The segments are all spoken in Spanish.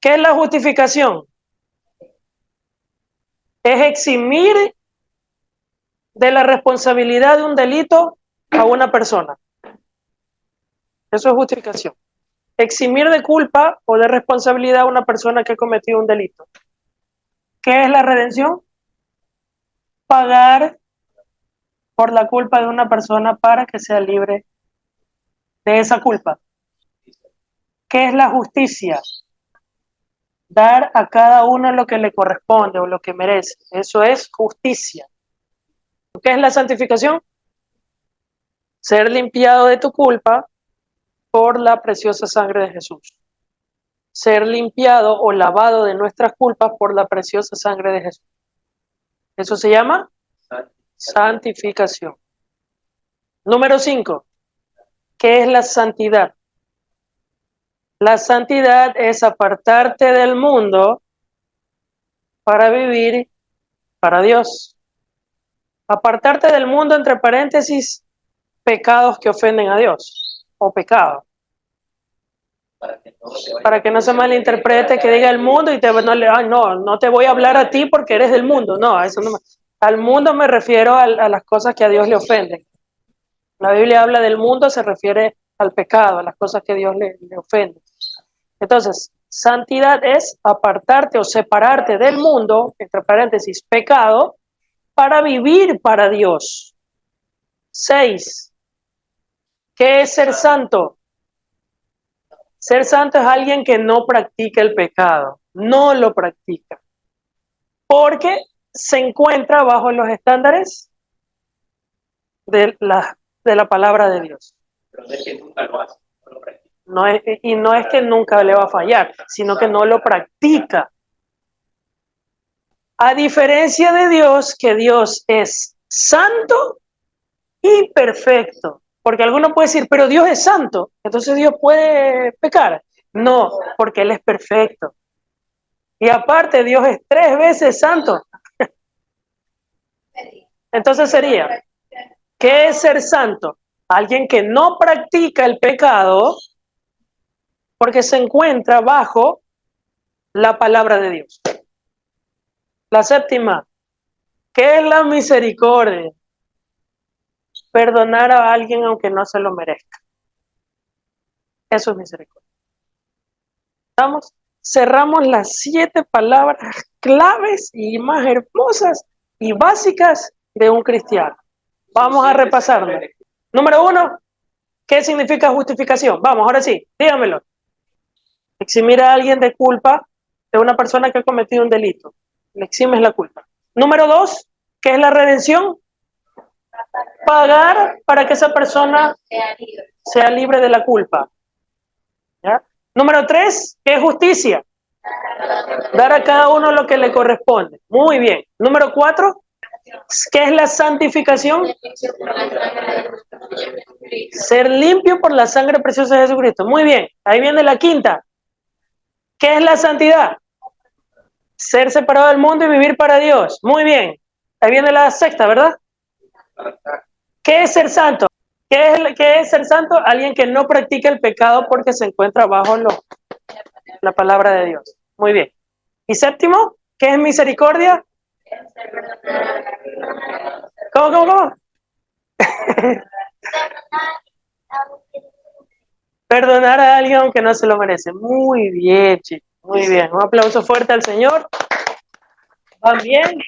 ¿Qué es la justificación? Es eximir de la responsabilidad de un delito a una persona. Eso es justificación. Eximir de culpa o de responsabilidad a una persona que ha cometido un delito. ¿Qué es la redención? Pagar por la culpa de una persona para que sea libre de esa culpa. ¿Qué es la justicia? Dar a cada uno lo que le corresponde o lo que merece. Eso es justicia. ¿Qué es la santificación? Ser limpiado de tu culpa por la preciosa sangre de Jesús. Ser limpiado o lavado de nuestras culpas por la preciosa sangre de Jesús. Eso se llama santificación. Número 5. ¿Qué es la santidad? La santidad es apartarte del mundo para vivir para Dios. Apartarte del mundo, entre paréntesis, pecados que ofenden a Dios, o pecado. Para que no se malinterprete, que diga el mundo y no te voy a hablar a ti porque eres del mundo. No, eso no. Al mundo me refiero a las cosas que a Dios le ofenden. La Biblia habla del mundo, se refiere al pecado, a las cosas que Dios le ofende. Entonces, santidad es apartarte o separarte del mundo, entre paréntesis, pecado, para vivir para Dios. 6. ¿Qué es ser santo? Ser santo es alguien que no practica el pecado, no lo practica, porque se encuentra bajo los estándares de la palabra de Dios. Pero no es que nunca lo hace, no lo practica. No es que nunca le va a fallar, sino que no lo practica. A diferencia de Dios, que Dios es santo y perfecto. Porque alguno puede decir, pero Dios es santo, entonces Dios puede pecar. No, porque Él es perfecto. Y aparte, Dios es 3 veces santo. Entonces sería, ¿qué es ser santo? Alguien que no practica el pecado porque se encuentra bajo la palabra de Dios. La 7, ¿qué es la misericordia? Perdonar a alguien aunque no se lo merezca. Eso es misericordia. ¿Estamos? Cerramos las 7 palabras claves y más hermosas y básicas de un cristiano. Vamos a repasarlo. Número 1, ¿qué significa justificación? Vamos, ahora sí, dígamelo. Eximir a alguien de culpa de una persona que ha cometido un delito. Le eximes la culpa. Número 2, ¿qué es la redención? Pagar para que esa persona sea libre de la culpa. ¿Ya? Número 3, ¿qué es justicia? Dar a cada uno lo que le corresponde. Muy bien. Número 4, ¿qué es la santificación? Ser limpio por la sangre preciosa de Jesucristo. Muy bien. Ahí viene la 5. ¿Qué es la santidad? Ser separado del mundo y vivir para Dios. Muy bien. Ahí viene la 6, ¿verdad? ¿Qué es ser santo? ¿Qué es ser santo? Alguien que no practica el pecado porque se encuentra bajo la palabra de Dios. Muy bien. Y 7, ¿qué es misericordia? ¿Cómo? Perdonar a alguien aunque no se lo merece. Muy bien, chicos. Muy bien. Un aplauso fuerte al Señor. ¿Van bien?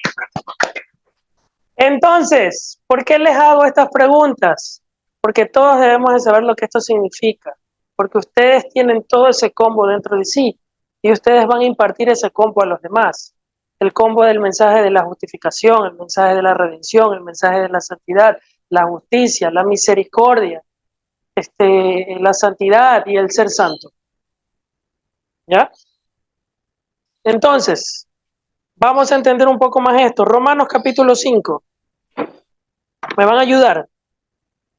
Entonces, ¿por qué les hago estas preguntas? Porque todos debemos de saber lo que esto significa. Porque ustedes tienen todo ese combo dentro de sí. Y ustedes van a impartir ese combo a los demás. El combo del mensaje de la justificación, el mensaje de la redención, el mensaje de la santidad, la justicia, la misericordia, la santidad y el ser santo. ¿Ya? Entonces, vamos a entender un poco más esto. Romanos capítulo 5. ¿Me van a ayudar?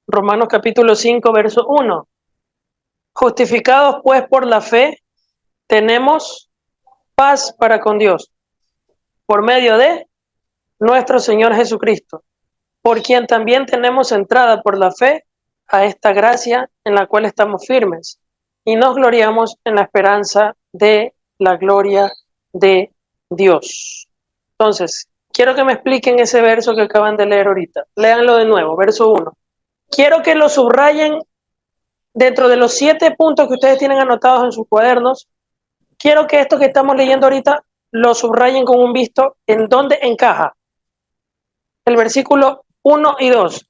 Romanos capítulo 5, verso 1. Justificados pues por la fe, tenemos paz para con Dios, por medio de nuestro Señor Jesucristo, por quien también tenemos entrada por la fe a esta gracia en la cual estamos firmes y nos gloriamos en la esperanza de la gloria de Dios. Entonces, quiero que me expliquen ese verso que acaban de leer ahorita. Léanlo de nuevo, verso 1. Quiero que lo subrayen dentro de los 7 puntos que ustedes tienen anotados en sus cuadernos. Quiero que esto que estamos leyendo ahorita lo subrayen con un visto en dónde encaja el versículo 1 y 2.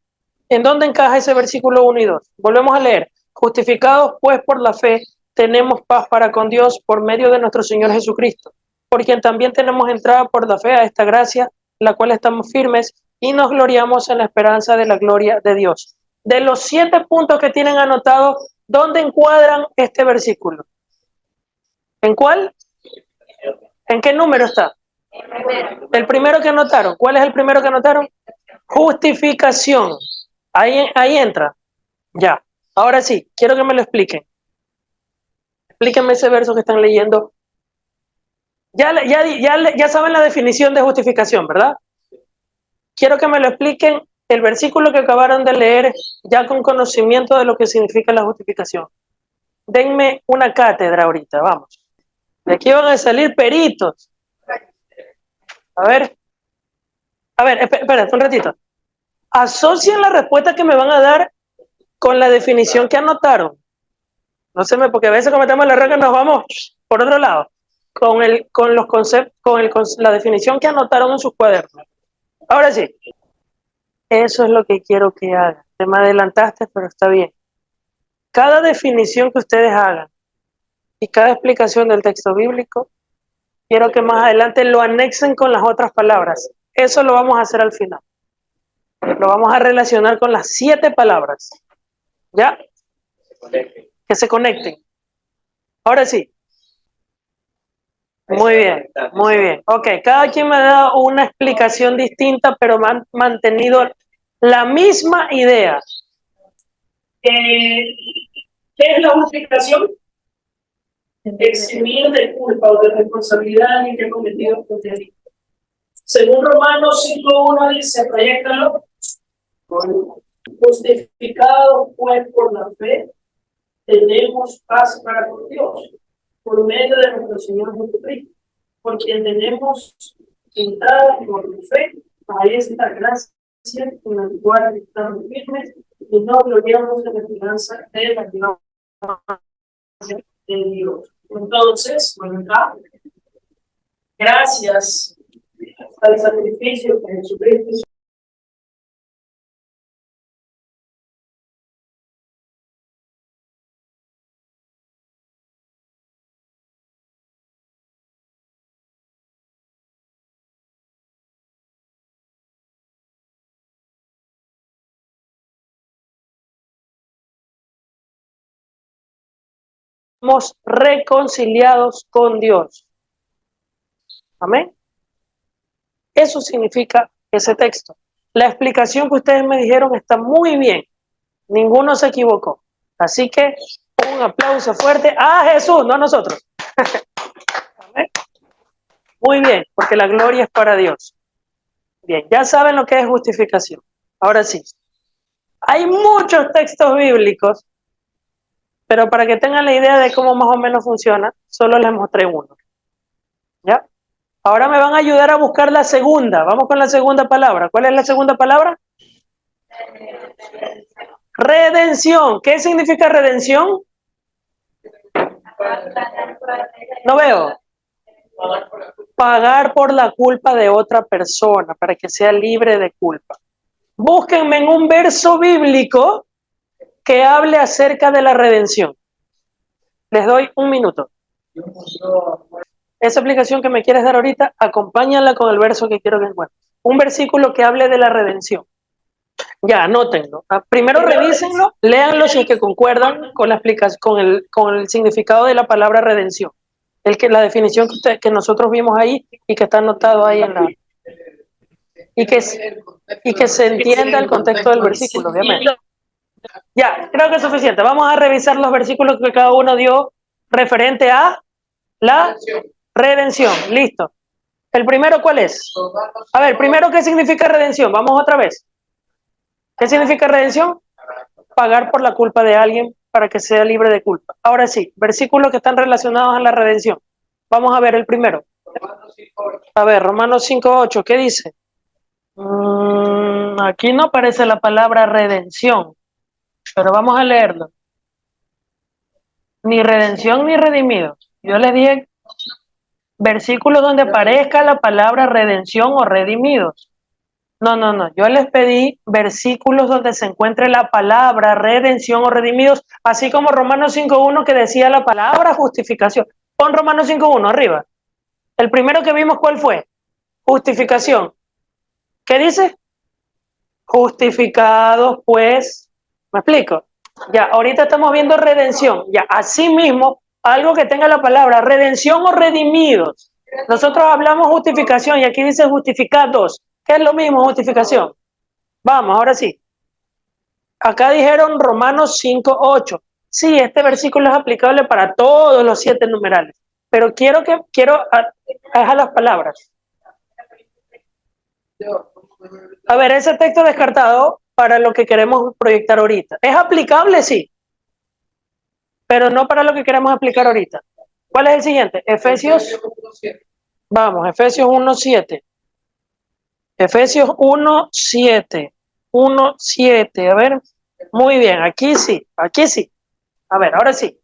¿En dónde encaja ese versículo 1 y 2? Volvemos a leer. Justificados pues por la fe, tenemos paz para con Dios por medio de nuestro Señor Jesucristo, por quien también tenemos entrada por la fe a esta gracia, la cual estamos firmes y nos gloriamos en la esperanza de la gloria de Dios. De los 7 puntos que tienen anotados, ¿dónde encuadran este versículo? ¿En cuál? ¿En qué número está? El primero que anotaron. ¿Cuál es el primero que anotaron? Justificación. Ahí entra. Ya. Ahora sí, quiero que me lo expliquen. Explíquenme ese verso que están leyendo. Ya saben la definición de justificación, ¿verdad? Quiero que me lo expliquen el versículo que acabaron de leer, ya con conocimiento de lo que significa la justificación. Denme una cátedra ahorita, vamos. De aquí van a salir peritos. A ver, espérate un ratito. Asocien la respuesta que me van a dar con la definición que anotaron. No sé, porque a veces cometemos el error que nos vamos por otro lado, con los conceptos, la definición que anotaron en sus cuadernos. Ahora sí, eso es lo que quiero que hagan. Te me adelantaste, pero está bien. Cada definición que ustedes hagan y cada explicación del texto bíblico, quiero que más adelante lo anexen con las otras palabras. Eso lo vamos a hacer al final. Lo vamos a relacionar con las 7 palabras. ¿Ya? Que se conecten. Ahora sí. Muy bien, muy bien. Ok, cada quien me ha dado una explicación distinta, pero me han mantenido la misma idea. ¿Qué es la justificación? Eximir de culpa o de responsabilidad en que ha cometido un delito. Según Romanos 5:1 dice, proyéctalo. Justificados pues por la fe, tenemos paz para con Dios, por medio de nuestro Señor Jesucristo, por quien tenemos entrada por fe a esta gracia en la cual estamos firmes y no gloriamos en la esperanza de la gloria de Dios. Entonces, bueno, acá, gracias al sacrificio que Jesucristo hizo, somos reconciliados con Dios. Amén. Eso significa ese texto. La explicación que ustedes me dijeron está muy bien. Ninguno se equivocó. Así que un aplauso fuerte a Jesús, no a nosotros. Amén. Muy bien, porque la gloria es para Dios. Bien, ya saben lo que es justificación. Ahora sí. Hay muchos textos bíblicos, pero para que tengan la idea de cómo más o menos funciona, solo les mostré uno. ¿Ya? Ahora me van a ayudar a buscar la segunda. Vamos con la segunda palabra. ¿Cuál es la segunda palabra? Redención. ¿Qué significa redención? No veo. Pagar por la culpa de otra persona para que sea libre de culpa. Búsquenme en un verso bíblico que hable acerca de la redención. Les doy un minuto. Esa explicación que me quieres dar ahorita, acompáñala con el verso que quiero que encuentres. Un versículo que hable de la redención. Ya, anótenlo. Primero revísenlo, léanlo si es que concuerdan con la explicación, con el significado de la palabra redención. La definición que nosotros vimos ahí y que está anotado ahí en la... Y que se entienda el contexto del versículo, obviamente. Ya, creo que es suficiente. Vamos a revisar los versículos que cada uno dio referente a la redención. Listo. ¿El primero cuál es? A ver, primero, ¿qué significa redención? Vamos otra vez. ¿Qué significa redención? Pagar por la culpa de alguien para que sea libre de culpa. Ahora sí, versículos que están relacionados a la redención. Vamos a ver el primero. Romanos 5:8. A ver, Romanos 5:8, ¿qué dice? Aquí no aparece la palabra redención, pero vamos a leerlo. Ni redención ni redimidos. Yo les dije versículos donde aparezca la palabra redención o redimidos. No. Yo les pedí versículos donde se encuentre la palabra redención o redimidos, así como Romanos 5:1 que decía la palabra justificación. Pon Romanos 5:1 arriba. El primero que vimos, ¿cuál fue? Justificación. ¿Qué dice? Justificados, pues. ¿Me explico? Ya, ahorita estamos viendo redención. Ya, así mismo, algo que tenga la palabra redención o redimidos. Nosotros hablamos justificación y aquí dice justificados. ¿Qué es lo mismo justificación? Vamos, ahora sí. Acá dijeron Romanos 5:8. Sí, este versículo es aplicable para todos los 7 numerales. Pero quiero dejar las palabras. A ver, ese texto descartado para lo que queremos proyectar ahorita. ¿Es aplicable? Sí, pero no para lo que queremos aplicar ahorita. ¿Cuál es el siguiente? Efesios. Vamos, Efesios 1:7. Efesios 1:7. 1:7. A ver, muy bien, aquí sí, aquí sí. A ver, ahora sí.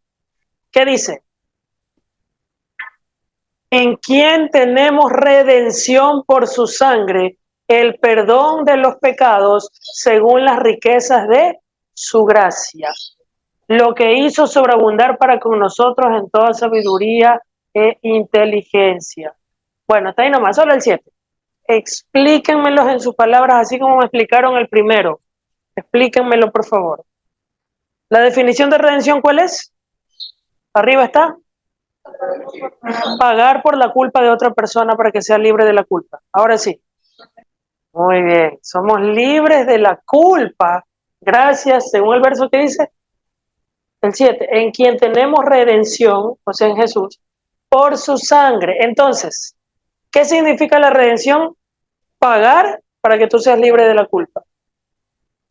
¿Qué dice? En quien tenemos redención por su sangre, el perdón de los pecados según las riquezas de su gracia, lo que hizo sobreabundar para con nosotros en toda sabiduría e inteligencia. Bueno, está ahí nomás, solo el 7. Explíquenmelos en sus palabras, así como me explicaron el primero. Explíquenmelo, por favor. ¿La definición de redención cuál es? Arriba está. Pagar por la culpa de otra persona para que sea libre de la culpa. Ahora sí. Muy bien. Somos libres de la culpa. Gracias, según el verso que dice, el 7, en quien tenemos redención, o sea, en Jesús, por su sangre. Entonces, ¿qué significa la redención? Pagar para que tú seas libre de la culpa.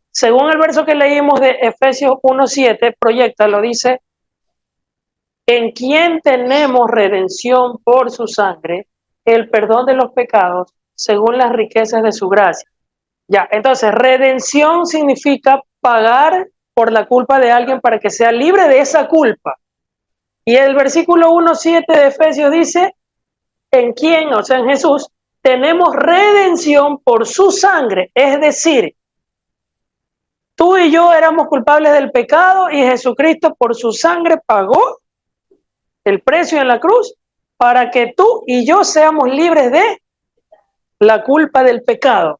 Según el verso que leímos de Efesios 1:7, lo dice, en quien tenemos redención por su sangre, el perdón de los pecados, según las riquezas de su gracia. Ya, entonces, redención significa pagar por la culpa de alguien para que sea libre de esa culpa. Y el versículo 1:7 de Efesios dice, en quien, o sea, en Jesús, tenemos redención por su sangre. Es decir, tú y yo éramos culpables del pecado y Jesucristo por su sangre pagó el precio en la cruz para que tú y yo seamos libres de la culpa del pecado,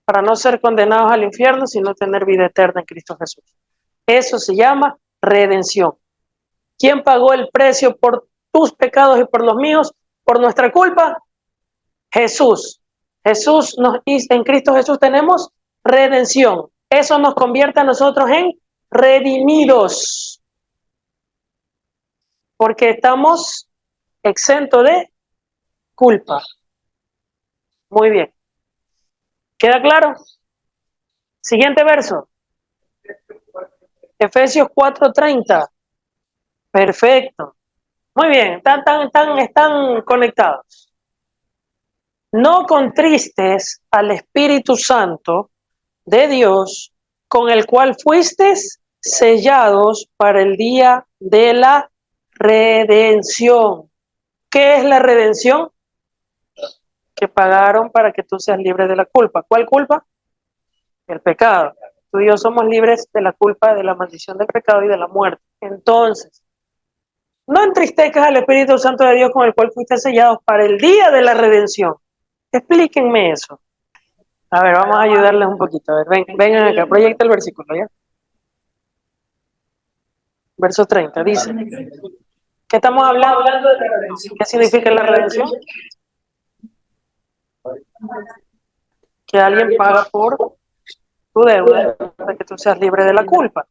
para no ser condenados al infierno, sino tener vida eterna en Cristo Jesús. Eso se llama redención. ¿Quién pagó el precio por tus pecados y por los míos, por nuestra culpa? Jesús. En Cristo Jesús tenemos redención. Eso nos convierte a nosotros en redimidos, porque estamos exentos de culpa. Muy bien. ¿Queda claro? Siguiente verso. Efesios 4:30. Perfecto. Muy bien, están conectados. No contristes al Espíritu Santo de Dios, con el cual fuisteis sellados para el día de la redención. ¿Qué es la redención? Que pagaron para que tú seas libre de la culpa. ¿Cuál culpa? El pecado. Tú y yo somos libres de la culpa, de la maldición del pecado y de la muerte. Entonces, no entristezcas al Espíritu Santo de Dios con el cual fuiste sellados para el día de la redención. Explíquenme eso. A ver, vamos a ayudarles un poquito. A ver, vengan acá, proyecta el versículo, ¿ya? Verso 30, dice. ¿Qué estamos hablando? ¿Qué significa la redención? Que alguien paga por tu deuda para que tú seas libre de la culpa.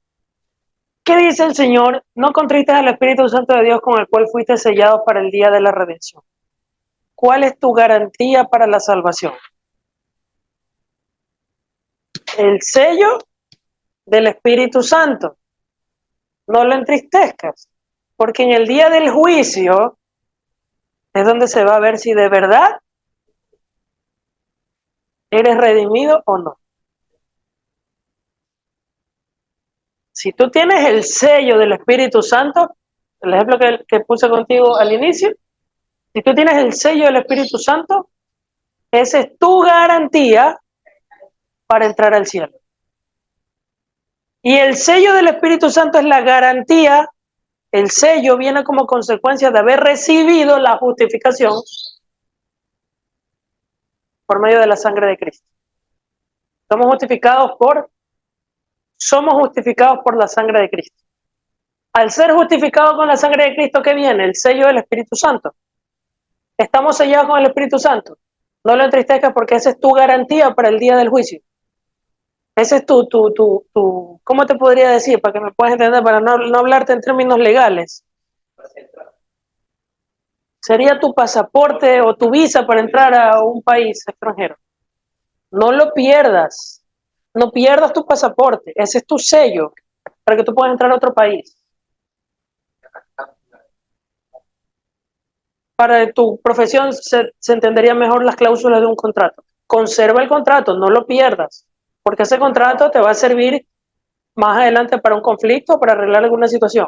¿Qué dice el Señor? No contristes al Espíritu Santo de Dios con el cual fuiste sellado para el día de la redención. ¿Cuál es tu garantía para la salvación? El sello del Espíritu Santo. No lo entristezcas, porque en el día del juicio Es donde se va a ver si de verdad eres redimido o no. Si tú tienes el sello del Espíritu Santo, el ejemplo que puse contigo al inicio, si tú tienes el sello del Espíritu Santo, esa es tu garantía para entrar al cielo. Y el sello del Espíritu Santo es la garantía, el sello viene como consecuencia de haber recibido la justificación por medio de la sangre de Cristo. Somos justificados por la sangre de Cristo. Al ser justificados con la sangre de Cristo, ¿qué viene? El sello del Espíritu Santo. Estamos sellados con el Espíritu Santo. No lo entristezcas porque esa es tu garantía para el día del juicio. Ese es ¿cómo te podría decir? Para que me puedas entender, para no hablarte en términos legales. Sería tu pasaporte o tu visa para entrar a un país extranjero. No lo pierdas. No pierdas tu pasaporte. Ese es tu sello para que tú puedas entrar a otro país. Para tu profesión se entendería mejor las cláusulas de un contrato. Conserva el contrato, no lo pierdas, porque ese contrato te va a servir más adelante para un conflicto o para arreglar alguna situación.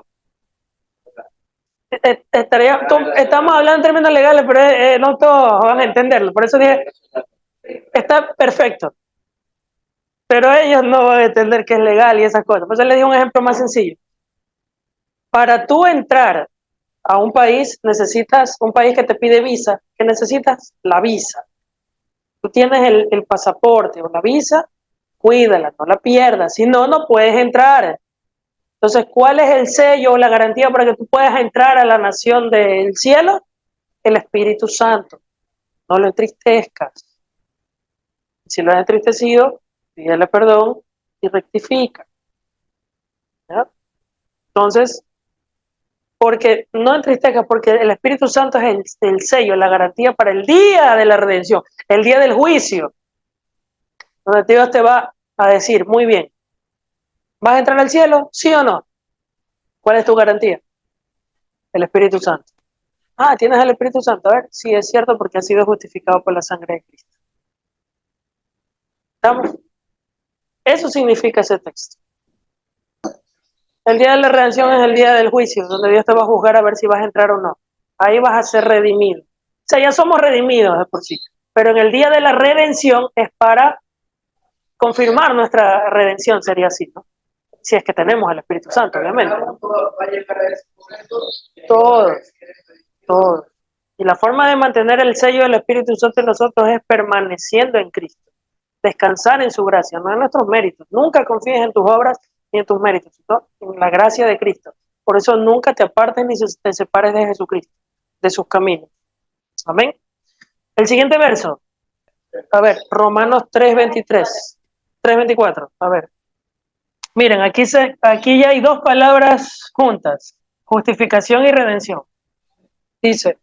Estamos hablando en términos legales, pero no todos van a entenderlo. Por eso dije, está perfecto. Pero ellos no van a entender que es legal y esas cosas. Por eso les di un ejemplo más sencillo. Para tú entrar a un país, necesitas un país que te pide visa, que necesitas la visa. Tú tienes el pasaporte o la visa, cuídala, no la pierdas. Si no, no puedes entrar. Entonces, ¿cuál es el sello o la garantía para que tú puedas entrar a la nación del cielo? El Espíritu Santo. No lo entristezcas. Si lo has entristecido, pídele perdón y rectifica. ¿Ya? Entonces, porque no entristezcas, porque el Espíritu Santo es el sello, la garantía para el día de la redención, el día del juicio, donde Dios te va a decir, muy bien, ¿vas a entrar al cielo? ¿Sí o no? ¿Cuál es tu garantía? El Espíritu Santo. Ah, ¿tienes el Espíritu Santo? A ver, sí, es cierto, porque ha sido justificado por la sangre de Cristo. ¿Estamos? Eso significa ese texto. El día de la redención es el día del juicio, donde Dios te va a juzgar a ver si vas a entrar o no. Ahí vas a ser redimido. O sea, ya somos redimidos de por sí. Pero en el día de la redención es para confirmar nuestra redención, sería así, ¿no? Si es que tenemos el Espíritu Santo, obviamente. Todo. Y la forma de mantener el sello del Espíritu Santo en nosotros es permaneciendo en Cristo. Descansar en su gracia, no en nuestros méritos. Nunca confíes en tus obras ni en tus méritos, sino en la gracia de Cristo. Por eso nunca te apartes ni te separes de Jesucristo, de sus caminos. Amén. El siguiente verso. A ver, Romanos 3:23, 3:24. A ver. Miren, aquí ya hay dos palabras juntas. Justificación y redención. Dice,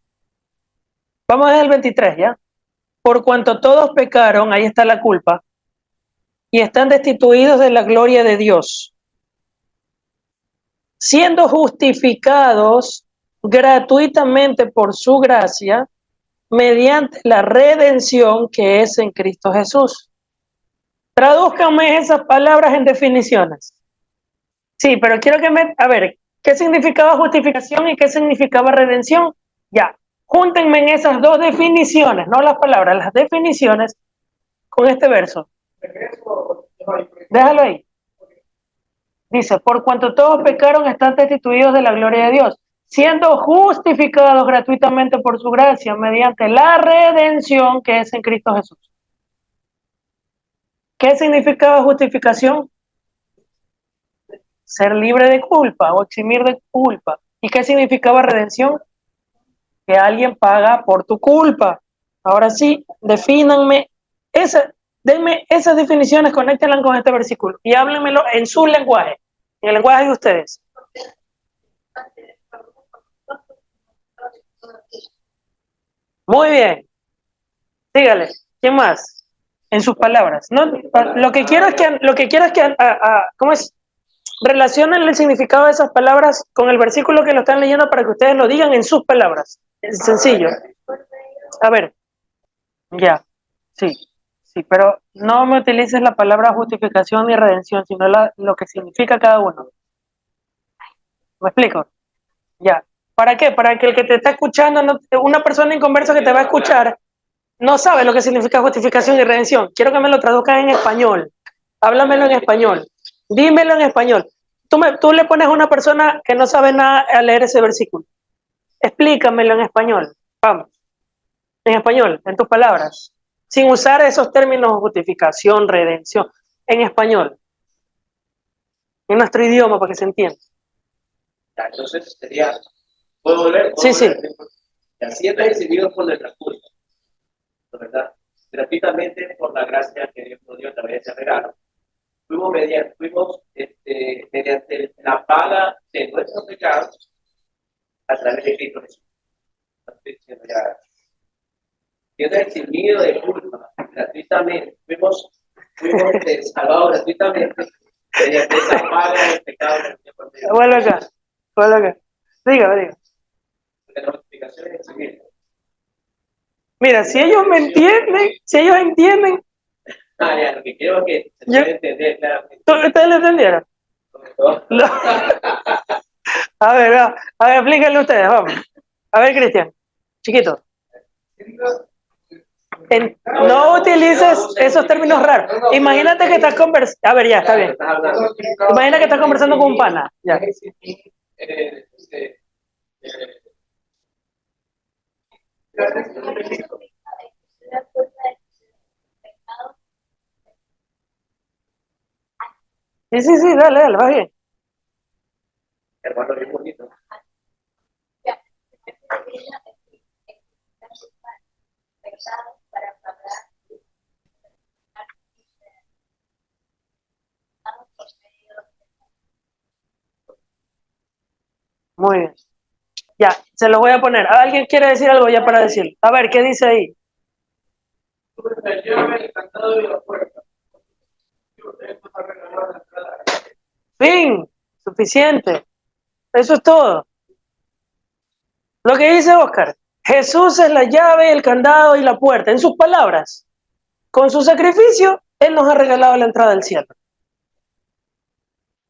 vamos a ver el 23, ¿ya? Por cuanto todos pecaron, ahí está la culpa, y están destituidos de la gloria de Dios, siendo justificados gratuitamente por su gracia, mediante la redención que es en Cristo Jesús. Tradúzcanme esas palabras en definiciones. Sí, pero quiero a ver, ¿qué significaba justificación y qué significaba redención? Ya, júntenme en esas dos definiciones, no las palabras, las definiciones con este verso. Déjalo ahí. Dice, por cuanto todos pecaron, están destituidos de la gloria de Dios, siendo justificados gratuitamente por su gracia, mediante la redención que es en Cristo Jesús. ¿Qué significaba justificación? Ser libre de culpa o eximir de culpa. ¿Y qué significaba redención? Que alguien paga por tu culpa. Ahora sí, defínanme, denme esas definiciones, conéctenlas con este versículo y háblenmelo en su lenguaje, en el lenguaje de ustedes. Muy bien. Dígale, ¿quién más? En sus palabras. No, lo que quiero es que ¿cómo es? Relacionen el significado de esas palabras con el versículo que lo están leyendo para que ustedes lo digan en sus palabras. Es sencillo. A ver, ya, sí, sí, pero no me utilices la palabra justificación ni redención, sino lo que significa cada uno. ¿Me explico? Ya. ¿Para qué? Para que el que te está escuchando, una persona inconversa que te va a escuchar, no sabe lo que significa justificación y redención. Quiero que me lo traduzcas en español. Háblamelo en español. Dímelo en español. Tú le pones a una persona que no sabe nada a leer ese versículo. Explícamelo en español. Vamos. En español, en tus palabras. Sin usar esos términos justificación, redención. En español. En nuestro idioma para que se entienda. Ya, entonces sería, ¿puedo volver? Sí, sí. Y así está recibido por nuestra culpa, ¿verdad? Gratuitamente por la gracia que Dios nos dio a través de ese regalo. Fuimos mediante la paga de nuestros pecados a través de Cristo Jesús. Estoy diciendo ya, siendo eximido de culpa gratuitamente, fuimos salvados gratuitamente mediante esa paga del pecado que tenía por medio. Vuelve acá. Vuelve acá. Diga. De la justificación es eximir. Mira, si ellos me entienden, Ya, lo que quiero es que se pueda entender claramente. ¿Ustedes lo entendieron? ¿No? A ver, explíquenlo ustedes, vamos. A ver, Cristian, chiquito. No utilices esos términos raros. Imagínate que estás conversando. A ver, ya, está bien. Imagina que estás conversando con un pana. Ya. Sí, dale, va bien. Hermano, bien bonito. Muy bien. Ya, se los voy a poner. ¿Alguien quiere decir algo ya para decirlo? A ver, ¿qué dice ahí? Fin, suficiente. Eso es todo. Lo que dice Oscar, Jesús es la llave, el candado y la puerta. En sus palabras, con su sacrificio, Él nos ha regalado la entrada al cielo.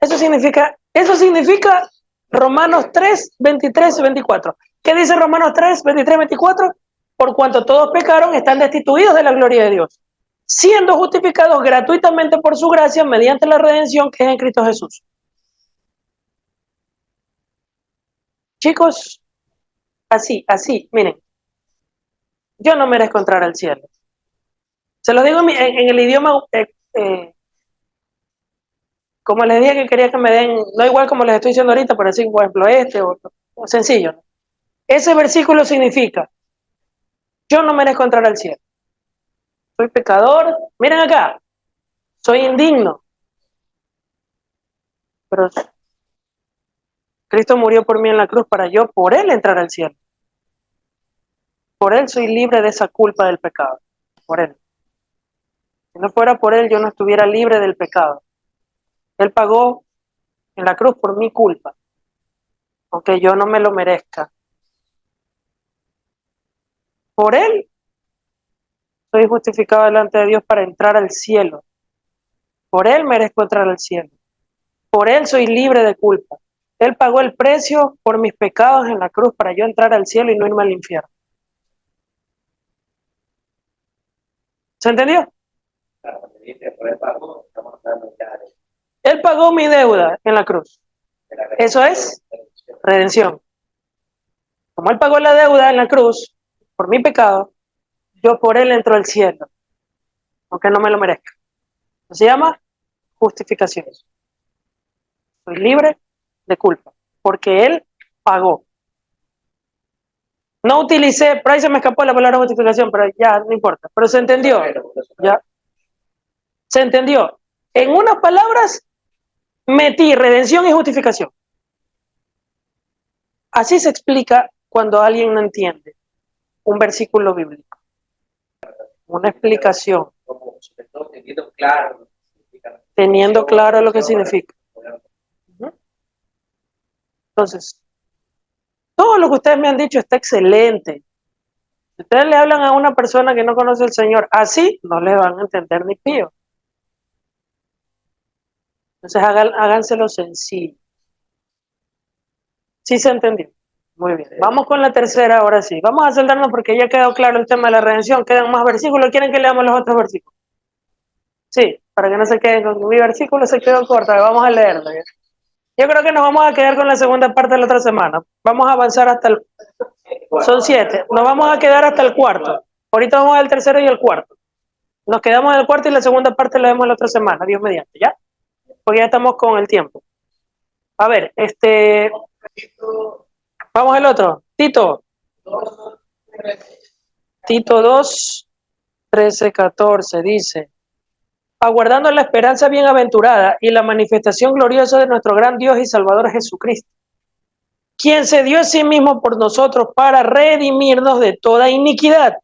Eso significa Romanos 3, 23 y 24. ¿Qué dice Romanos 3, 23 y 24? Por cuanto todos pecaron, están destituidos de la gloria de Dios, siendo justificados gratuitamente por su gracia mediante la redención que es en Cristo Jesús. Chicos, así, miren, yo no merezco entrar al cielo. Se lo digo en el idioma, como les dije que quería que me den, no igual como les estoy diciendo ahorita, pero así, por ejemplo, o sencillo, ¿no? Ese versículo significa, yo no merezco entrar al cielo. Soy pecador, miren acá, soy indigno, pero Cristo murió por mí en la cruz para yo, por Él, entrar al cielo. Por Él soy libre de esa culpa del pecado, por Él. Si no fuera por Él, yo no estuviera libre del pecado. Él pagó en la cruz por mi culpa, aunque yo no me lo merezca. Por Él soy justificado delante de Dios para entrar al cielo. Por Él merezco entrar al cielo. Por Él soy libre de culpa. Él pagó el precio por mis pecados en la cruz para yo entrar al cielo y no irme al infierno. ¿Se entendió? Él pagó mi deuda en la cruz. Eso es redención. Como Él pagó la deuda en la cruz por mi pecado, yo por Él entro al cielo, aunque no me lo merezca. Se llama justificación. Soy libre de culpa, porque Él pagó. No utilicé, por ahí se me escapó la palabra justificación, pero ya no importa. Pero se entendió. Ya. Se entendió. En unas palabras, metí redención y justificación. Así se explica cuando alguien no entiende un versículo bíblico. Una explicación. Teniendo claro lo que significa. Entonces, todo lo que ustedes me han dicho está excelente. Si ustedes le hablan a una persona que no conoce al Señor así, no le van a entender ni pío. Entonces háganselo sencillo. ¿Sí se entendió? Muy bien. Vamos con la tercera ahora sí. Vamos a saltarnos porque ya quedó claro el tema de la redención. Quedan más versículos. ¿Quieren que leamos los otros versículos? Sí, para que no se queden con mi versículo, se quedó corto. Vamos a leerlo. ¿Ya? Yo creo que nos vamos a quedar con la segunda parte de la otra semana. Vamos a avanzar hasta el... Son 7. Nos vamos a quedar hasta el cuarto. Ahorita vamos al tercero y el cuarto. Nos quedamos en el cuarto y la segunda parte la vemos la otra semana. Dios mediante, ¿ya? Porque ya estamos con el tiempo. A ver, vamos al otro. Tito 2, 13, 14 dice: aguardando la esperanza bienaventurada y la manifestación gloriosa de nuestro gran Dios y Salvador Jesucristo, quien se dio a sí mismo por nosotros para redimirnos de toda iniquidad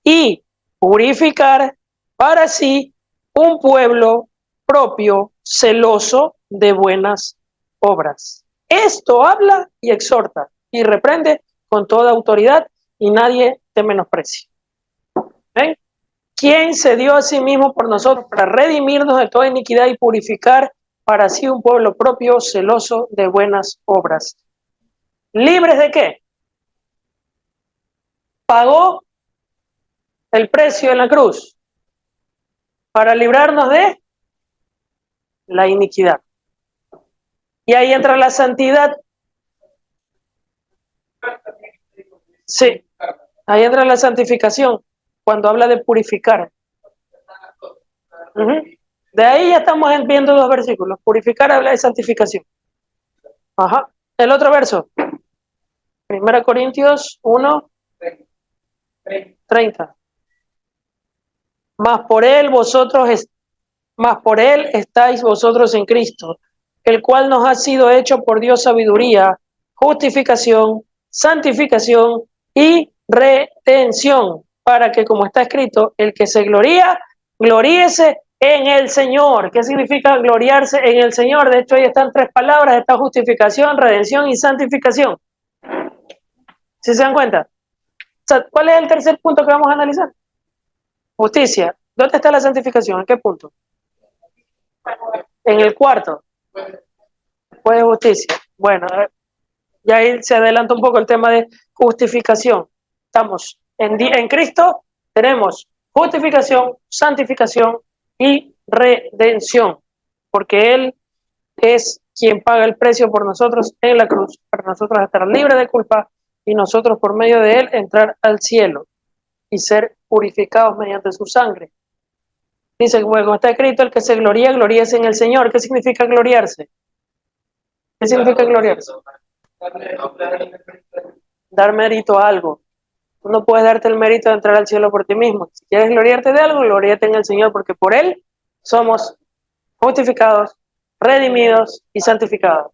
y purificar para sí un pueblo propio, celoso de buenas obras. Esto habla y exhorta y reprende con toda autoridad y nadie te menosprecia. ¿Ven? ¿Quién se dio a sí mismo por nosotros para redimirnos de toda iniquidad y purificar para sí un pueblo propio, celoso de buenas obras? ¿Libres de qué? Pagó el precio en la cruz para librarnos de la iniquidad. Y ahí entra la santidad. Sí, ahí entra la santificación, cuando habla de purificar. De ahí ya estamos viendo dos versículos. Purificar habla de santificación. Ajá. El otro verso. 1 Corintios 1, 30. Mas por él estáis vosotros en Cristo, el cual nos ha sido hecho por Dios sabiduría, justificación, santificación y redención, para que, como está escrito, el que se gloría, gloríese en el Señor. ¿Qué significa gloriarse en el Señor? De hecho, ahí están tres palabras: está justificación, redención y santificación. ¿Sí se dan cuenta? O sea, ¿cuál es el tercer punto que vamos a analizar? Justicia. ¿Dónde está la santificación? ¿En qué punto? En el cuarto. Después de justicia. Bueno, ya ahí se adelanta un poco el tema de justificación. Estamos en Cristo, tenemos justificación, santificación y redención, porque Él es quien paga el precio por nosotros en la cruz, para nosotros estar libres de culpa y nosotros por medio de Él entrar al cielo y ser purificados mediante su sangre. Dice, como está escrito, el que se gloría, gloríese en el Señor. ¿Qué significa gloriarse? ¿Qué significa gloriarse? Dar mérito a algo. Tú no puedes darte el mérito de entrar al cielo por ti mismo. Si quieres gloriarte de algo, gloríate en el Señor, porque por Él somos justificados, redimidos y santificados.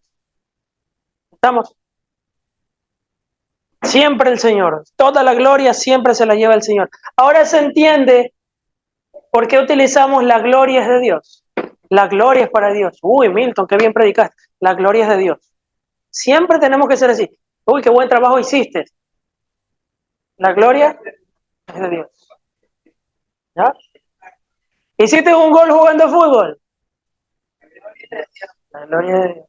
¿Estamos? Siempre el Señor. Toda la gloria siempre se la lleva el Señor. Ahora se entiende por qué utilizamos la gloria es de Dios. La gloria es para Dios. Uy, Milton, qué bien predicaste. La gloria es de Dios. Siempre tenemos que ser así. Uy, qué buen trabajo hiciste. La gloria es de Dios. ¿Ya? ¿Hiciste un gol jugando fútbol? La gloria de Dios.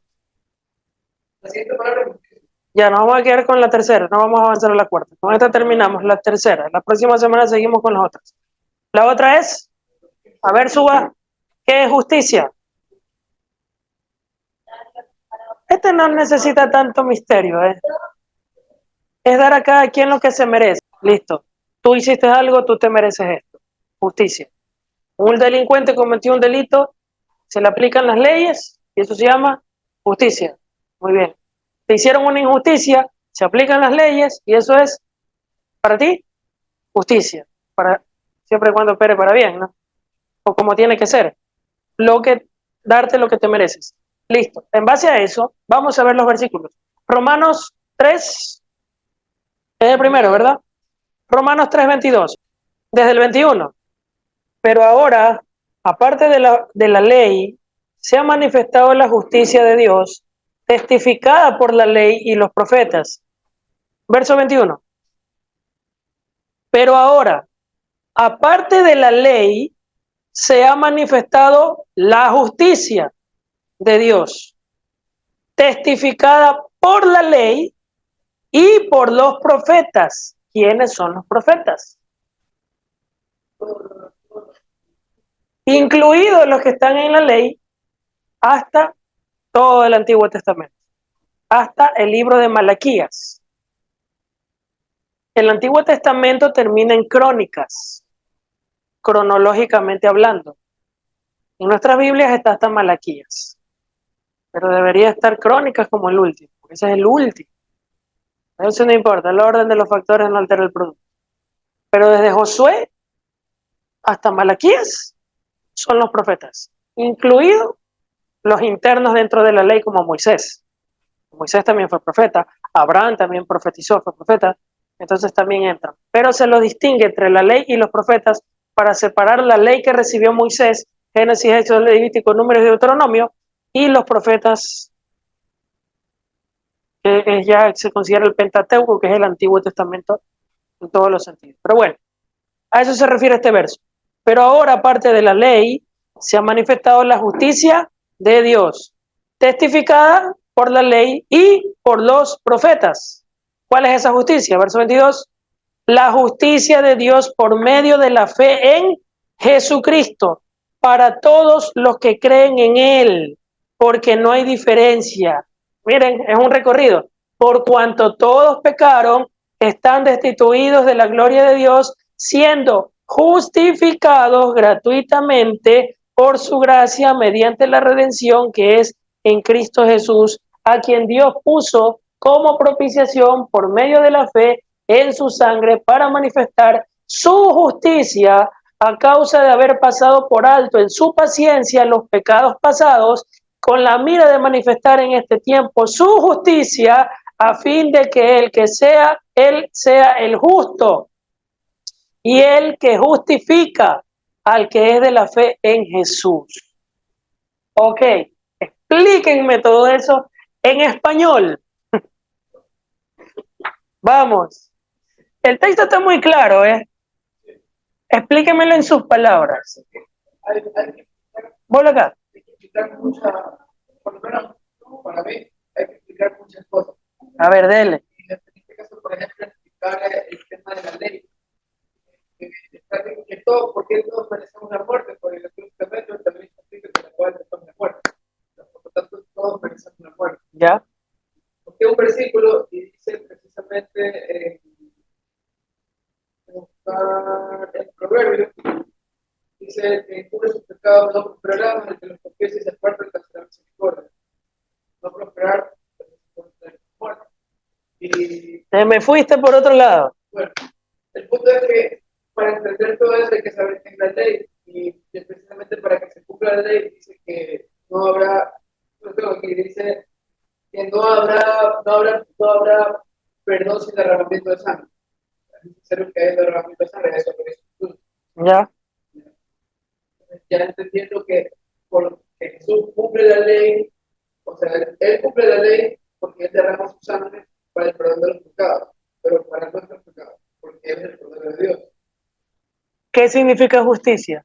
Ya, nos vamos a quedar con la tercera, no vamos a avanzar a la cuarta. Con esta terminamos, la tercera. La próxima semana seguimos con las otras. La otra es, a ver, suba, ¿qué es justicia? Este no necesita tanto misterio, ¿eh? Es dar a cada quien lo que se merece. Listo. Tú hiciste algo, tú te mereces esto. Justicia. Un delincuente cometió un delito, se le aplican las leyes y eso se llama justicia. Muy bien. Te hicieron una injusticia, se aplican las leyes y eso es, para ti, justicia. Para, siempre y cuando opere para bien, ¿no? O como tiene que ser. Darte lo que te mereces. Listo. En base a eso, vamos a ver los versículos. Romanos 3, es el primero, ¿verdad? Romanos 3:22, desde el 21. Pero ahora, aparte de la ley, se ha manifestado la justicia de Dios, testificada por la ley y los profetas. Verso 21. Pero ahora, aparte de la ley, se ha manifestado la justicia de Dios, testificada por la ley y por los profetas. ¿Quiénes son los profetas? Incluidos los que están en la ley hasta todo el Antiguo Testamento, hasta el libro de Malaquías. El Antiguo Testamento termina en crónicas, cronológicamente hablando. En nuestras Biblias está hasta Malaquías, pero debería estar crónicas como el último, porque ese es el último. Eso no importa, el orden de los factores no altera el producto. Pero desde Josué hasta Malaquías son los profetas, incluidos los internos dentro de la ley como Moisés. Moisés también fue profeta, Abraham también profetizó, fue profeta, entonces también entran. Pero se lo distingue entre la ley y los profetas para separar la ley que recibió Moisés, Génesis, Hechos, Levítico, Números y Deuteronomio, y los profetas, que ya se considera el Pentateuco, que es el Antiguo Testamento en todos los sentidos. Pero bueno, a eso se refiere este verso. Pero ahora, aparte de la ley, se ha manifestado la justicia de Dios, testificada por la ley y por los profetas. ¿Cuál es esa justicia? Verso 22. La justicia de Dios por medio de la fe en Jesucristo, para todos los que creen en Él, porque no hay diferencia. Miren, es un recorrido. Por cuanto todos pecaron, están destituidos de la gloria de Dios, siendo justificados gratuitamente por su gracia mediante la redención que es en Cristo Jesús, a quien Dios puso como propiciación por medio de la fe en su sangre para manifestar su justicia a causa de haber pasado por alto en su paciencia los pecados pasados, con la mira de manifestar en este tiempo su justicia, a fin de que él sea el justo y el que justifica al que es de la fe en Jesús. Ok, explíquenme todo eso en español. Vamos. El texto está muy claro, ¿eh? Explíquemelo en sus palabras. Vuelve acá. Hay que explicar muchas, por lo menos para mí, hay que explicar muchas cosas. A ver, dele. Y en este caso, por ejemplo, explicar el tema de la ley. Que todos, porque todos merecemos la muerte, por el Espíritu Santo también explica que la cual estamos de muerte. Por lo tanto, todos merecemos la muerte. ¿Ya? Porque un versículo y dice precisamente en Proverbios, dice que cubre sus pecados no prosperará, el que los confiese y se aparta alcanzará misericordia. No prosperar, muerte. Y Te me fuiste por otro lado. bueno, el punto es que para entender todo eso hay que saber que en la ley, y precisamente para que se cumpla la ley, dice que no habrá, no tengo aquí, dice que no habrá perdón sin derramamiento de sangre. Es necesario que haya derramamiento de sangre, eso por eso. ¿Ya? Ya entendiendo que porque Jesús cumple la ley, o sea, él cumple la ley porque él derrama su sangre para el perdón de los pecados, pero para nuestros pecados, porque él es el Cordero de Dios. ¿Qué significa justicia?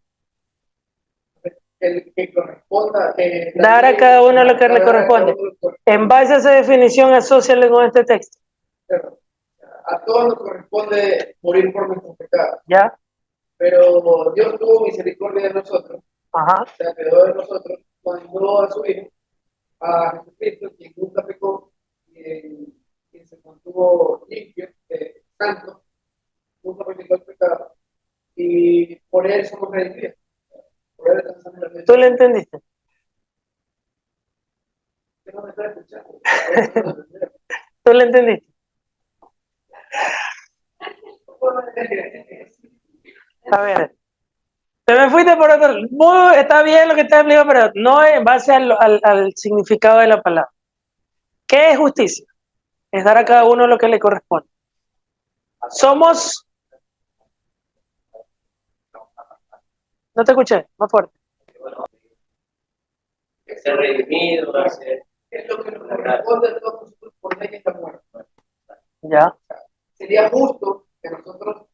El que corresponda. Dar a cada uno lo que le corresponde. En base a esa definición, asóciale con este texto. A todos nos corresponde morir por nuestros pecados. ¿Ya? Pero Dios tuvo misericordia de nosotros. Ajá. O sea, quedó de nosotros, mandó a su Hijo, a Jesucristo, quien nunca pecó, quien se mantuvo limpio, santo, nunca practicó el pecado. Y por él somos redimidos. Por él alcanzamos la redención. ¿Tú le entendiste? ¿Qué no me está escuchando? ¿Tú le entendiste? A ver, te me fuiste por otro. Está bien lo que te explico, pero no en base al significado de la palabra. ¿Qué es justicia? Es dar a cada uno lo que le corresponde. Somos. No te escuché, más fuerte. Ser redimido, ser. Es lo que nos corresponde a todos nosotros por ley esta muerte. Ya. Sería justo que nosotros,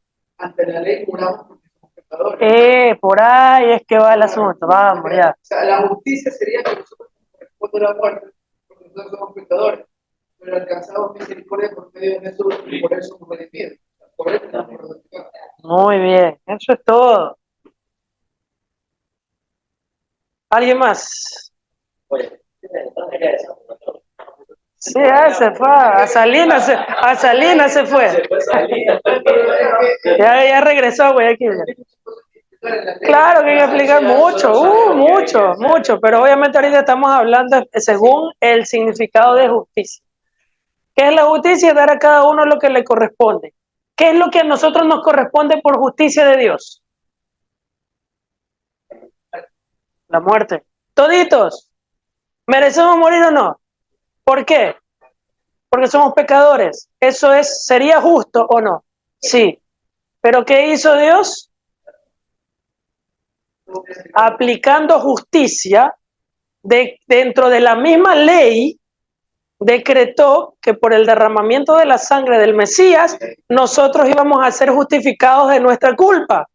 de la ley muramos porque somos pecadores. Por ahí es que va el asunto. Vamos, ya. O sea, la justicia sería que nosotros correspondemos a la muerte porque nosotros somos pecadores, pero alcanzamos misericordia por medio de Jesús y por eso somos redimidos. Por eso estamos perdonados. Muy bien, eso es todo. ¿Alguien más? Oye, ¿dónde queda esa? Sí, se fue. A Salinas se fue. Se fue Salinas. Ya regresó, güey, aquí. Claro que hay que explicar mucho, pero obviamente ahorita estamos hablando según el significado de justicia. ¿Qué es la justicia? Dar a cada uno lo que le corresponde. ¿Qué es lo que a nosotros nos corresponde por justicia de Dios? La muerte. Toditos. ¿Merecemos morir o no? ¿Por qué? Porque somos pecadores. ¿Eso sería justo o no? Sí. ¿Pero qué hizo Dios? Aplicando justicia dentro de la misma ley, decretó que por el derramamiento de la sangre del Mesías, nosotros íbamos a ser justificados de nuestra culpa.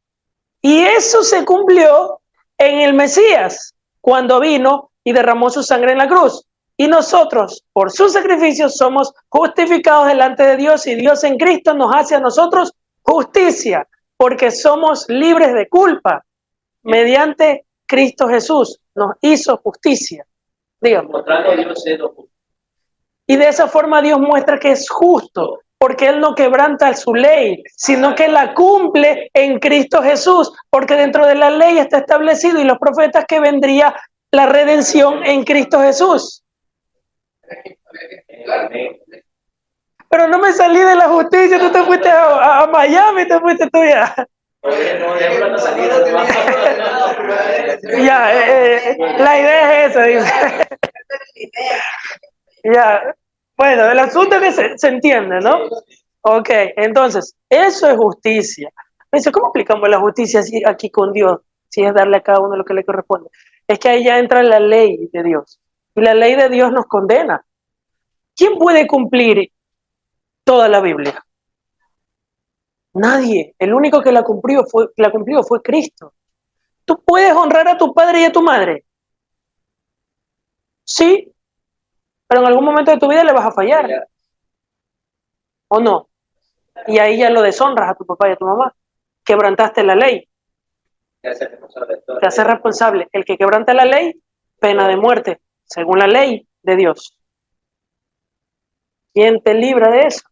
Y eso se cumplió en el Mesías, cuando vino y derramó su sangre en la cruz. Y nosotros, por su sacrificio, somos justificados delante de Dios, y Dios en Cristo nos hace a nosotros justicia, porque somos libres de culpa. Mediante Cristo Jesús nos hizo justicia. Dígame. Y de esa forma Dios muestra que es justo, porque Él no quebranta su ley, sino que la cumple en Cristo Jesús, porque dentro de la ley está establecido y los profetas que vendría la redención en Cristo Jesús. Pero no me salí de la justicia, tú te fuiste a Miami, te fuiste tú ya. Ya, la idea es esa, dice. Ya, bueno, el asunto es que se entiende, ¿no? Ok, entonces, eso es justicia. Me dice, ¿cómo aplicamos la justicia aquí con Dios? Si es darle a cada uno lo que le corresponde. Es que ahí ya entra la ley de Dios. Y la ley de Dios nos condena. ¿Quién puede cumplir toda la Biblia? Nadie. El único que la cumplió fue Cristo. ¿Tú puedes honrar a tu padre y a tu madre? Sí, pero en algún momento de tu vida le vas a fallar. ¿O no? Y ahí ya lo deshonras a tu papá y a tu mamá. Quebrantaste la ley. Te hace responsable. El que quebranta la ley, pena de muerte, según la ley de Dios. ¿Quién te libra de eso?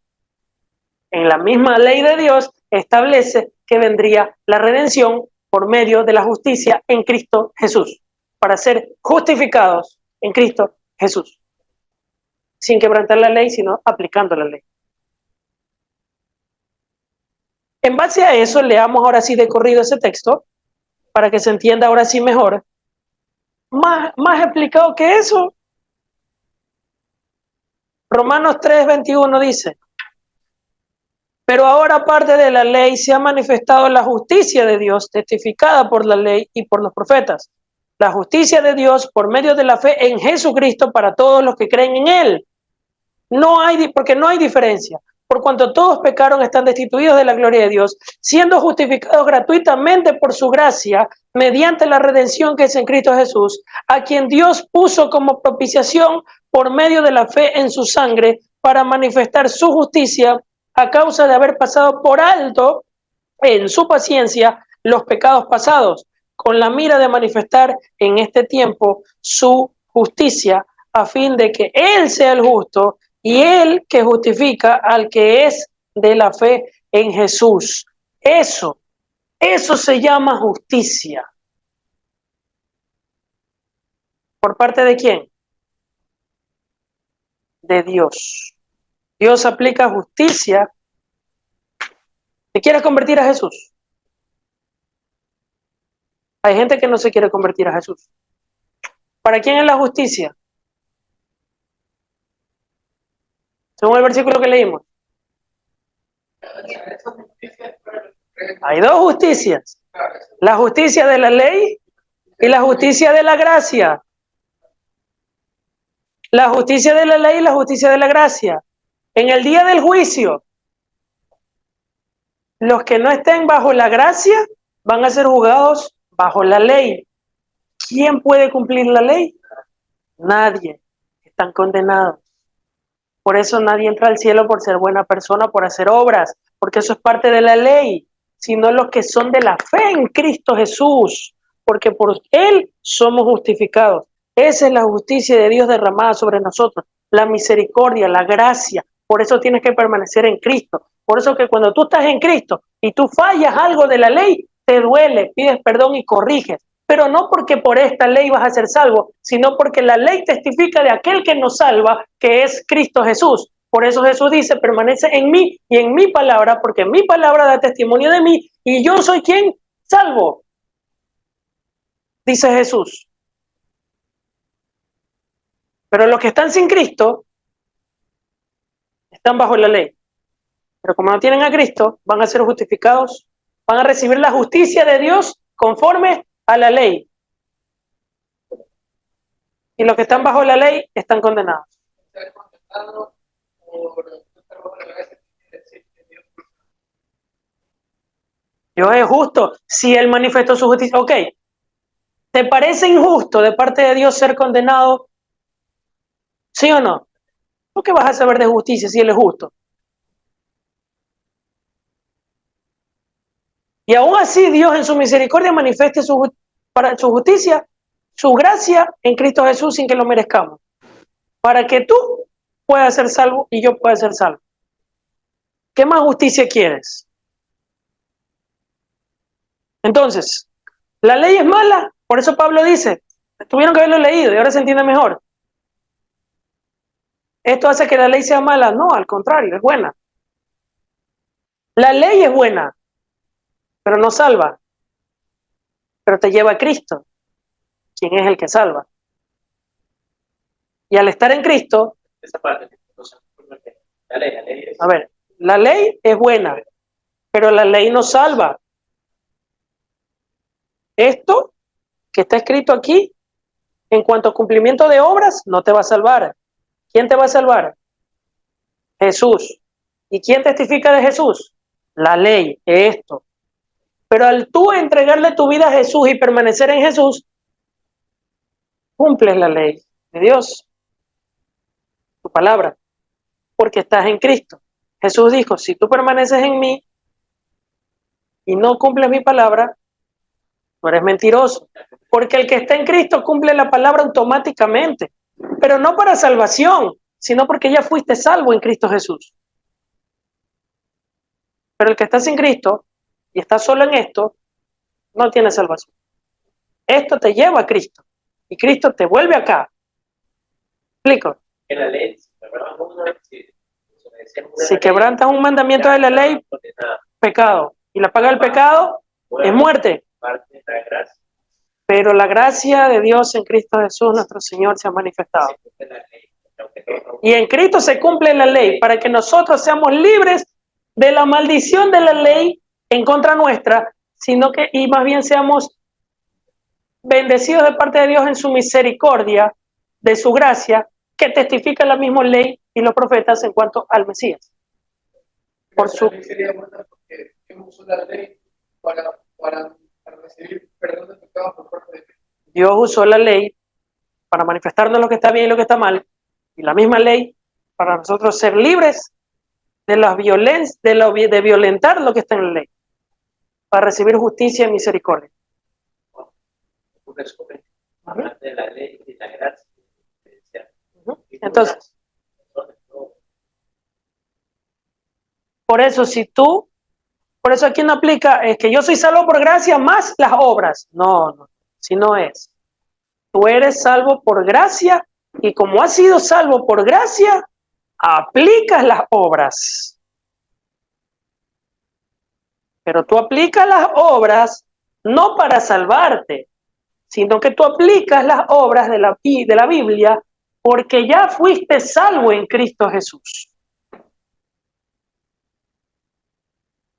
En la misma ley de Dios establece que vendría la redención por medio de la justicia en Cristo Jesús, para ser justificados en Cristo Jesús, sin quebrantar la ley, sino aplicando la ley. En base a eso, leamos ahora sí de corrido ese texto, para que se entienda ahora sí mejor. Más explicado que eso, Romanos 3:21 dice: pero ahora, aparte de la ley, se ha manifestado la justicia de Dios, testificada por la ley y por los profetas. La justicia de Dios por medio de la fe en Jesucristo para todos los que creen en Él. Porque no hay diferencia. Por cuanto todos pecaron, están destituidos de la gloria de Dios, siendo justificados gratuitamente por su gracia, mediante la redención que es en Cristo Jesús, a quien Dios puso como propiciación por medio de la fe en su sangre, para manifestar su justicia a causa de haber pasado por alto en su paciencia los pecados pasados, con la mira de manifestar en este tiempo su justicia, a fin de que Él sea el justo y Él que justifica al que es de la fe en Jesús. Eso se llama justicia. ¿Por parte de quién? De Dios. Dios aplica justicia. ¿Te quieres convertir a Jesús? Hay gente que no se quiere convertir a Jesús. ¿Para quién es la justicia? Según el versículo que leímos. Hay dos justicias. La justicia de la ley y la justicia de la gracia. La justicia de la ley y la justicia de la gracia. En el día del juicio, Los que no estén bajo la gracia van a ser juzgados bajo la ley. ¿Quién puede cumplir la ley? Nadie. Están condenados. Por eso nadie entra al cielo por ser buena persona, por hacer obras, porque eso es parte de la ley, sino los que son de la fe en Cristo Jesús, porque por Él somos justificados. Esa es la justicia de Dios derramada sobre nosotros, la misericordia, la gracia. Por eso tienes que permanecer en Cristo. Por eso que cuando tú estás en Cristo y tú fallas algo de la ley, te duele, pides perdón y corriges. Pero no porque por esta ley vas a ser salvo, sino porque la ley testifica de aquel que nos salva, que es Cristo Jesús. Por eso Jesús dice, permanece en mí y en mi palabra, porque mi palabra da testimonio de mí y yo soy quien salvo, dice Jesús. Pero los que están sin Cristo están bajo la ley. Pero como no tienen a Cristo, van a ser justificados, van a recibir la justicia de Dios conforme a la ley. Y los que están bajo la ley están condenados. Dios es justo. Si Él manifestó su justicia, ok. ¿Te parece injusto de parte de Dios ser condenado? ¿Sí o no? ¿Tú qué vas a saber de justicia si Él es justo? Y aún así Dios en su misericordia manifieste su justicia, su gracia en Cristo Jesús sin que lo merezcamos. Para que tú puedas ser salvo y yo pueda ser salvo. ¿Qué más justicia quieres? Entonces, la ley es mala, por eso Pablo dice, tuvieron que haberlo leído y ahora se entiende mejor. ¿Esto hace que la ley sea mala? No, al contrario, es buena. La ley es buena, pero no salva, pero te lleva a Cristo, quien es el que salva. Y al estar en Cristo, Esa parte, la ley es. a ver, la ley es buena, pero la ley no salva. Esto que está escrito aquí, en cuanto a cumplimiento de obras, no te va a salvar. ¿Quién te va a salvar? Jesús. ¿Y quién testifica de Jesús? La ley, esto. Pero al tú entregarle tu vida a Jesús y permanecer en Jesús, cumples la ley de Dios, tu palabra, porque estás en Cristo. Jesús dijo, si tú permaneces en mí y no cumples mi palabra, tú eres mentiroso. Porque el que está en Cristo cumple la palabra automáticamente, pero no para salvación, sino porque ya fuiste salvo en Cristo Jesús. Pero el que está sin Cristo y está solo en esto, no tiene salvación. Esto te lleva a Cristo y Cristo te vuelve acá. ¿Explico? En la ley, si quebrantas un mandamiento de la ley, pecado. Y la paga del pecado es muerte. Pero la gracia de Dios en Cristo Jesús, nuestro Señor, se ha manifestado. Y en Cristo se cumple la ley para que nosotros seamos libres de la maldición de la ley en contra nuestra, sino que, y más bien seamos bendecidos de parte de Dios en su misericordia, de su gracia, que testifica la misma ley y los profetas en cuanto al Mesías. Por su sería buena porque hemos usado la ley para recibir perdón de pecados por parte de Dios. Dios usó la ley para manifestarnos lo que está bien y lo que está mal, y la misma ley para nosotros ser libres de la violencia, de violentar lo que está en la ley, para recibir justicia y misericordia. De la ley y la gracia. Entonces, por eso por eso aquí no aplica, es que yo soy salvo por gracia más las obras. No, si no es. Tú eres salvo por gracia y como has sido salvo por gracia, aplicas las obras. Pero tú aplicas las obras no para salvarte, sino que tú aplicas las obras de la Biblia porque ya fuiste salvo en Cristo Jesús.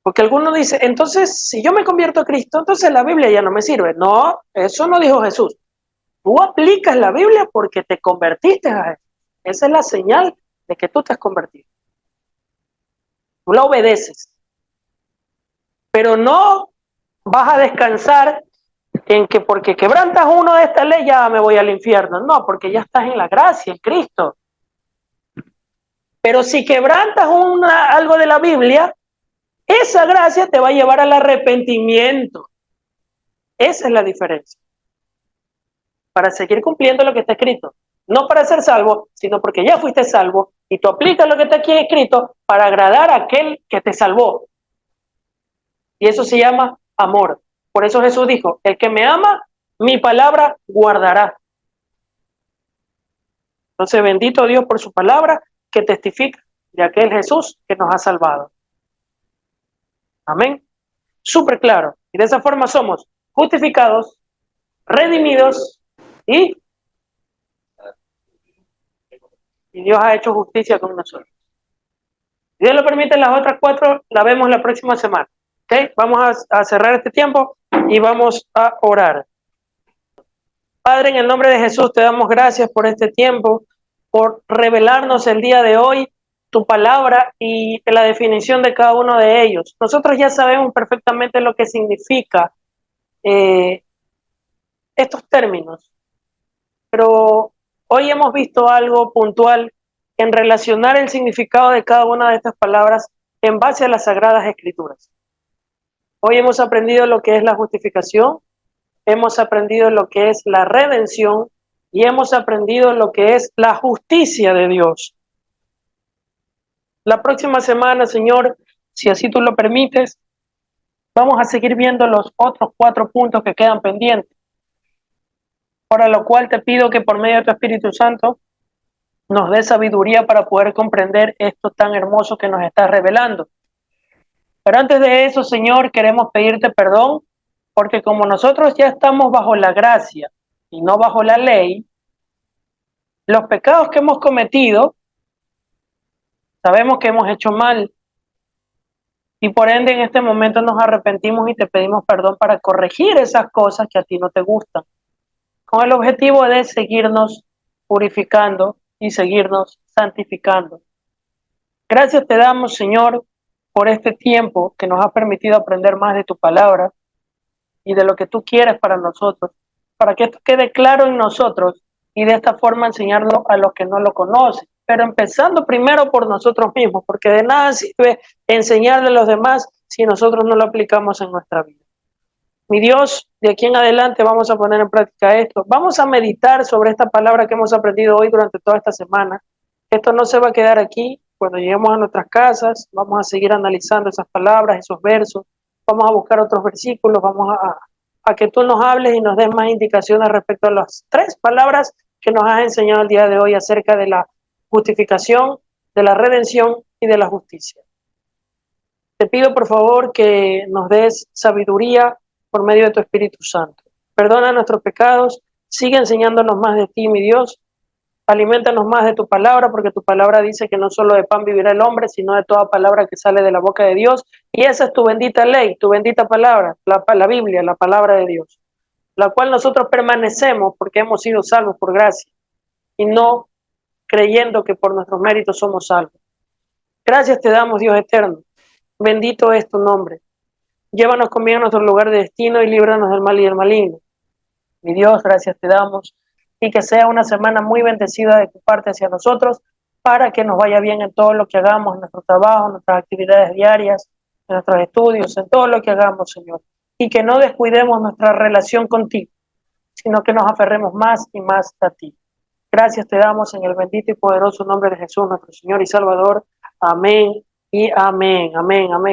Porque alguno dice, entonces, si yo me convierto a Cristo, entonces la Biblia ya no me sirve. No, eso no dijo Jesús. Tú aplicas la Biblia porque te convertiste a Jesús. Esa es la señal de que tú te has convertido. Tú la obedeces. Pero no vas a descansar en que porque quebrantas uno de esta ley ya me voy al infierno. No, porque ya estás en la gracia, en Cristo. Pero si quebrantas algo de la Biblia, esa gracia te va a llevar al arrepentimiento. Esa es la diferencia. Para seguir cumpliendo lo que está escrito. No para ser salvo, sino porque ya fuiste salvo y tú aplicas lo que está aquí escrito para agradar a aquel que te salvó. Y eso se llama amor. Por eso Jesús dijo, el que me ama, mi palabra guardará. Entonces, bendito Dios por su palabra que testifica de aquel Jesús que nos ha salvado. Amén. Súper claro. Y de esa forma somos justificados, redimidos y Dios ha hecho justicia con nosotros. Si Dios lo permite, las otras 4 las vemos la próxima semana. ¿Okay? Vamos a cerrar este tiempo y vamos a orar. Padre, en el nombre de Jesús te damos gracias por este tiempo, por revelarnos el día de hoy tu palabra y la definición de cada uno de ellos. Nosotros ya sabemos perfectamente lo que significa estos términos, pero hoy hemos visto algo puntual en relacionar el significado de cada una de estas palabras en base a las Sagradas Escrituras. Hoy hemos aprendido lo que es la justificación, hemos aprendido lo que es la redención y hemos aprendido lo que es la justicia de Dios. La próxima semana, Señor, si así tú lo permites, vamos a seguir viendo los otros 4 puntos que quedan pendientes. Para lo cual te pido que por medio de tu Espíritu Santo nos dé sabiduría para poder comprender esto tan hermoso que nos estás revelando. Pero antes de eso, Señor, queremos pedirte perdón, porque como nosotros ya estamos bajo la gracia y no bajo la ley, los pecados que hemos cometido, sabemos que hemos hecho mal, y por ende en este momento nos arrepentimos y te pedimos perdón para corregir esas cosas que a ti no te gustan, con el objetivo de seguirnos purificando y seguirnos santificando. Gracias te damos, Señor, por este tiempo que nos ha permitido aprender más de tu palabra y de lo que tú quieres para nosotros, para que esto quede claro en nosotros y de esta forma enseñarlo a los que no lo conocen, pero empezando primero por nosotros mismos, porque de nada sirve enseñarle a los demás si nosotros no lo aplicamos en nuestra vida. Mi Dios, de aquí en adelante vamos a poner en práctica esto. Vamos a meditar sobre esta palabra que hemos aprendido hoy durante toda esta semana. Esto no se va a quedar aquí. Cuando lleguemos a nuestras casas, vamos a seguir analizando esas palabras, esos versos. Vamos a buscar otros versículos. Vamos a que tú nos hables y nos des más indicaciones respecto a las 3 palabras que nos has enseñado el día de hoy acerca de la justificación, de la redención y de la justicia. Te pido por favor que nos des sabiduría por medio de tu Espíritu Santo. Perdona nuestros pecados, sigue enseñándonos más de ti, mi Dios. Aliméntanos más de tu palabra, porque tu palabra dice que no solo de pan vivirá el hombre, sino de toda palabra que sale de la boca de Dios. Y esa es tu bendita ley, tu bendita palabra, la Biblia, la palabra de Dios, la cual nosotros permanecemos porque hemos sido salvos por gracia y no creyendo que por nuestros méritos somos salvos. Gracias te damos, Dios eterno. Bendito es tu nombre. Llévanos conmigo a nuestro lugar de destino y líbranos del mal y del maligno. Mi Dios, gracias te damos y que sea una semana muy bendecida de tu parte hacia nosotros para que nos vaya bien en todo lo que hagamos, en nuestro trabajo, en nuestras actividades diarias, en nuestros estudios, en todo lo que hagamos, Señor. Y que no descuidemos nuestra relación contigo, sino que nos aferremos más y más a ti. Gracias te damos en el bendito y poderoso nombre de Jesús, nuestro Señor y Salvador. Amén y amén, amén, amén.